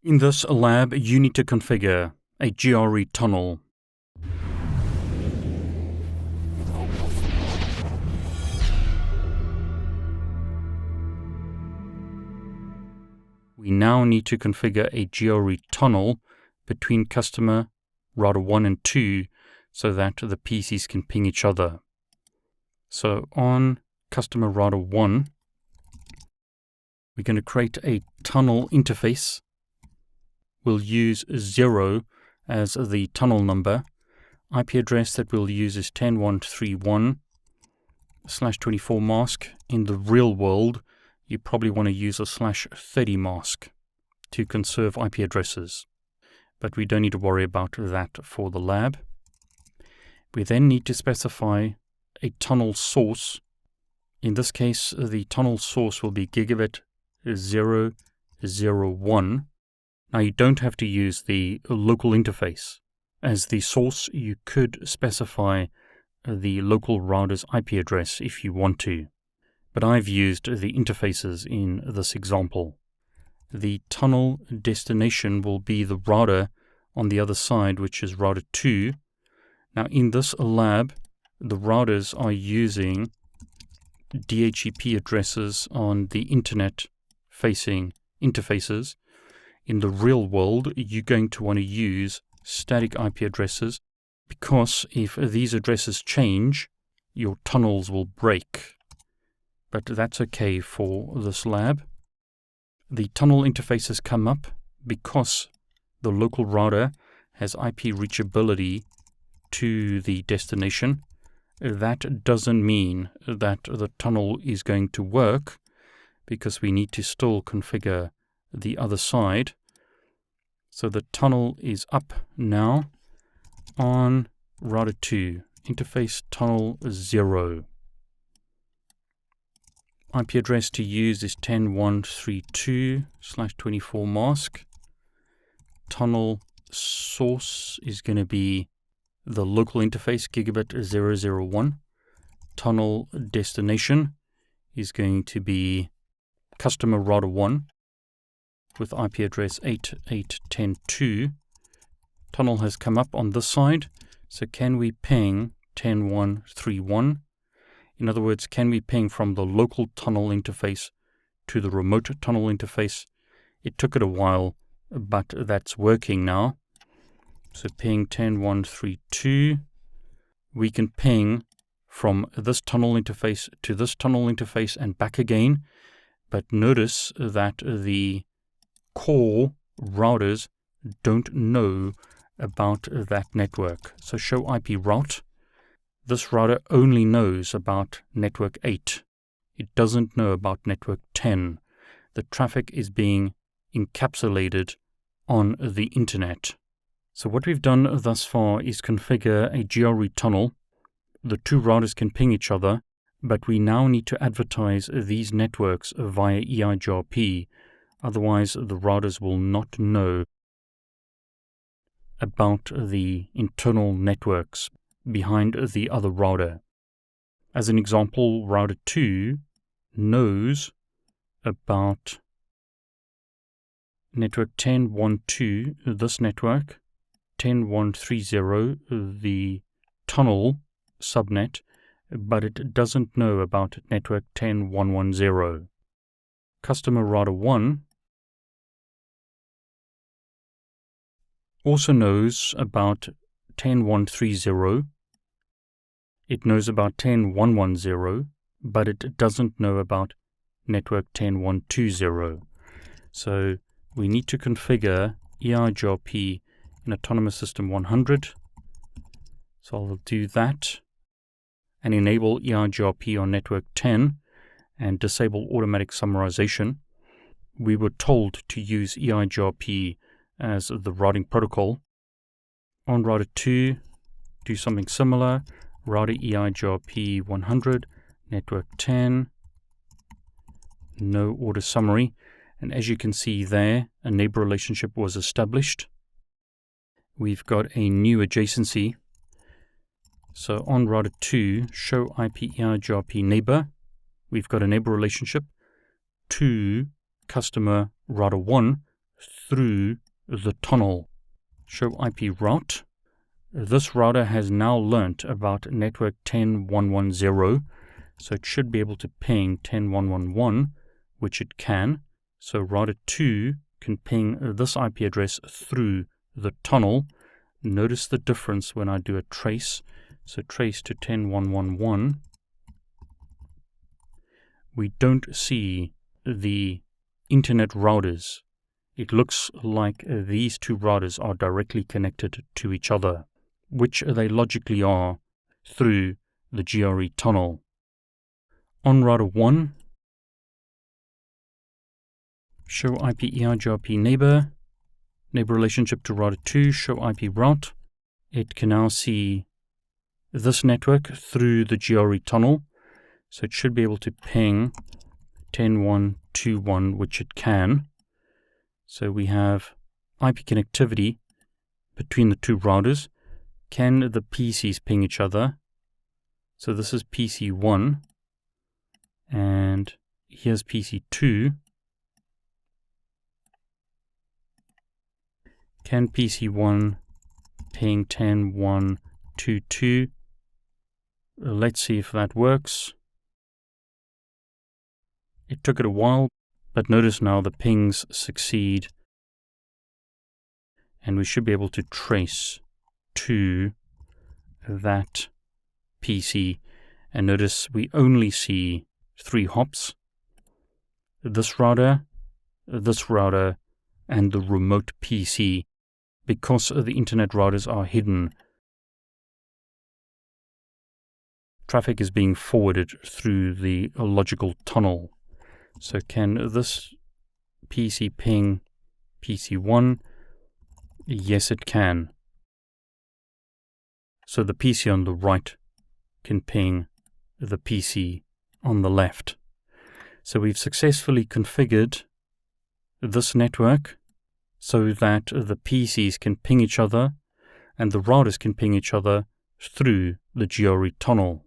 In this lab, you need to configure a GRE tunnel. We now need to configure a GRE tunnel between customer router 1 and 2 so that the PCs can ping each other. So on customer router 1, we're going to create a tunnel interface. We'll use 0 as the tunnel number. IP address that we'll use is 10.131/24 mask. In the real world, you probably want to use a /30 mask to conserve IP addresses, but we don't need to worry about that for the lab. We then need to specify a tunnel source. In this case, the tunnel source will be gigabit 001. Now, you don't have to use the local interface. As the source, you could specify the local router's IP address if you want to, but I've used the interfaces in this example. The tunnel destination will be the router on the other side, which is router 2. Now, in this lab, the routers are using DHCP addresses on the internet-facing interfaces. In the real world, you're going to want to use static IP addresses because if these addresses change, your tunnels will break. But that's okay for this lab. The tunnel interfaces come up because the local router has IP reachability to the destination. That doesn't mean that the tunnel is going to work because we need to still configure the other side. So the tunnel is up now on router 2, interface tunnel 0. IP address to use is 10.132/24 mask. Tunnel source is going to be the local interface gigabit 001. Tunnel destination is going to be customer router 1 with IP address 88.10.2. Tunnel has come up on this side, so can we ping 10.131? In other words, can we ping from the local tunnel interface to the remote tunnel interface? It took it a while, but that's working now. So ping 10.132. We can ping from this tunnel interface to this tunnel interface and back again, but notice that the core routers don't know about that network. So show IP route. This router only knows about network 8. It doesn't know about network 10. The traffic is being encapsulated on the internet. So what we've done thus far is configure a GRE tunnel. The two routers can ping each other, but we now need to advertise these networks via EIGRP. Otherwise, the routers will not know about the internal networks behind the other router. As an example, router 2 knows about network 10.1.2, this network, 10.1.30, the tunnel subnet, but it doesn't know about network 10.1.1.0. Customer router 1 also knows about 10.1.30. It knows about 10.1.1.0, but it doesn't know about network 10.1.2.0. So we need to configure EIGRP in Autonomous System 100. So I'll do that and enable EIGRP on network 10 and disable automatic summarization. We were told to use EIGRP as the routing protocol. On router 2, do something similar. Router EIGRP 100, network 10, no auto summary. And as you can see there, a neighbor relationship was established. We've got a new adjacency. So on router 2, show IP EIGRP neighbor. We've got a neighbor relationship to customer router 1 through the tunnel. Show IP route. This router has now learnt about network 10.1.1.0, so it should be able to ping 10.1.1.1, which it can. So router 2 can ping this IP address through the tunnel. Notice the difference when I do a trace. So trace to 10.1.1.1. We don't see the internet routers. It looks like these two routers are directly connected to each other, which they logically are through the GRE tunnel. On router 1, show IP EIGRP neighbor relationship to router 2, show IP route. It can now see this network through the GRE tunnel, so it should be able to ping 10.1.2.1, which it can. So we have IP connectivity between the two routers. Can the PCs ping each other? So this is PC1, and here's PC2. Can PC1 ping 10.1.2.2? Let's see if that works. It took it a while, but notice now the pings succeed, and we should be able to trace to that PC. And notice we only see 3 hops. This router, and the remote PC, because the internet routers are hidden. Traffic is being forwarded through the logical tunnel. So can this PC ping PC1? Yes, it can. So the PC on the right can ping the PC on the left. So we've successfully configured this network so that the PCs can ping each other and the routers can ping each other through the GRE tunnel.